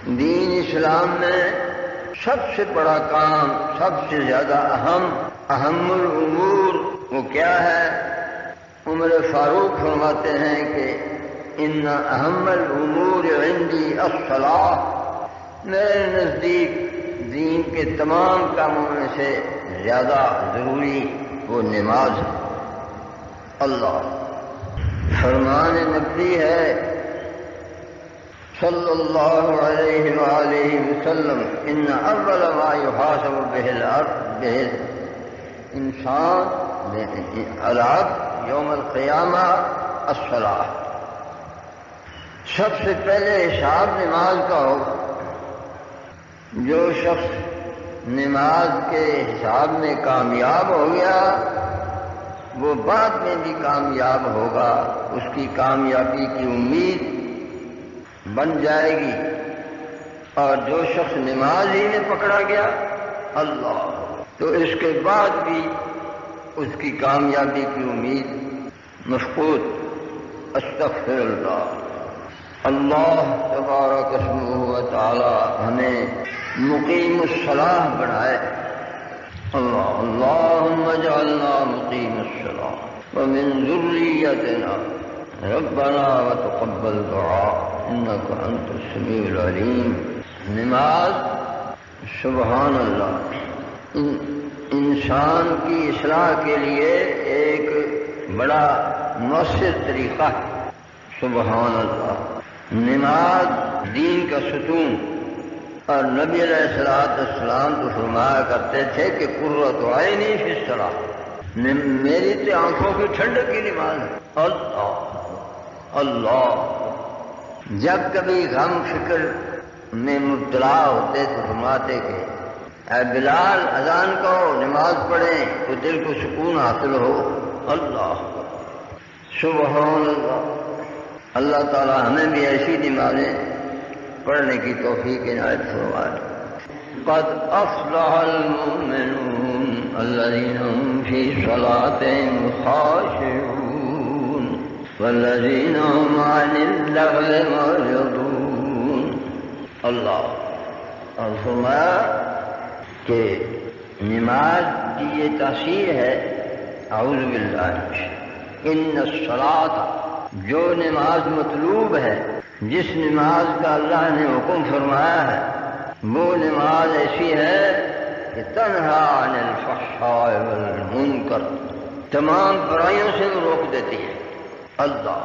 دین اسلام میں سب سے بڑا کام، سب سے زیادہ اہم الامور وہ کیا ہے؟ عمر فاروق فرماتے ہیں کہ ان اہم الامور عندی الصلاۃ، میرے نزدیک دین کے تمام کاموں میں سے زیادہ ضروری وہ نماز ہے۔ اللہ فرمان نبی ہے صلی اللہ علیہ وآلہ وسلم، ان اول ما یحاسب به الانسان العبد یوم القیامہ الصلاۃ، سب سے پہلے حساب نماز کا ہوگا۔ جو شخص نماز کے حساب میں کامیاب ہو گیا وہ بعد میں بھی کامیاب ہوگا، اس کی کامیابی کی امید بن جائے گی۔ اور جو شخص نماز ہی میں پکڑا گیا اللہ، تو اس کے بعد بھی اس کی کامیابی کی امید مفقود۔ استغفر اللہ۔ اللہ تبارک اسمہ و تعالی ہمیں مقیم الصلاۃ بنائے۔ اللہم اجعلنا مقیم الصلاۃ ومن ذریتنا ربنا وتقبل دعاء انک انت السمیع العلیم۔ نماز سبحان اللہ انسان کی اصلاح کے لیے ایک بڑا مؤثر طریقہ ہے۔ سبحان اللہ، نماز دین کا ستون، اور نبی علیہ السلام تو فرمایا کرتے تھے کہ قرۃ عینی فی الصلاۃ، میری تو آنکھوں کی ٹھنڈک کی نماز ہے۔ اللہ اللہ، جب کبھی غم فکر میں مبتلا ہوتے تو فرماتے کہ اے بلال اذان کہو، نماز پڑھیں تو دل کو سکون حاصل ہو۔ اللہ سبحان اللہ۔ اللہ تعالی ہمیں بھی ایسی نمازیں پڑھنے کی توفیق عنایت فرمائے۔ قد افلح المؤمنون الذين هم في صلاتهم خاشعون والذين هم عن اللغو معرضون۔ اللہ، اور فرمایا کہ نماز کی یہ تاثیر ہے، اعوذ باللہ، ان الصلاۃ، جو نماز مطلوب ہے، جس نماز کا اللہ نے حکم فرمایا ہے، وہ نماز ایسی ہے کہ تنہا عن الفحشاء والمنکر، تمام برائیوں سے وہ روک دیتی ہے۔ اللہ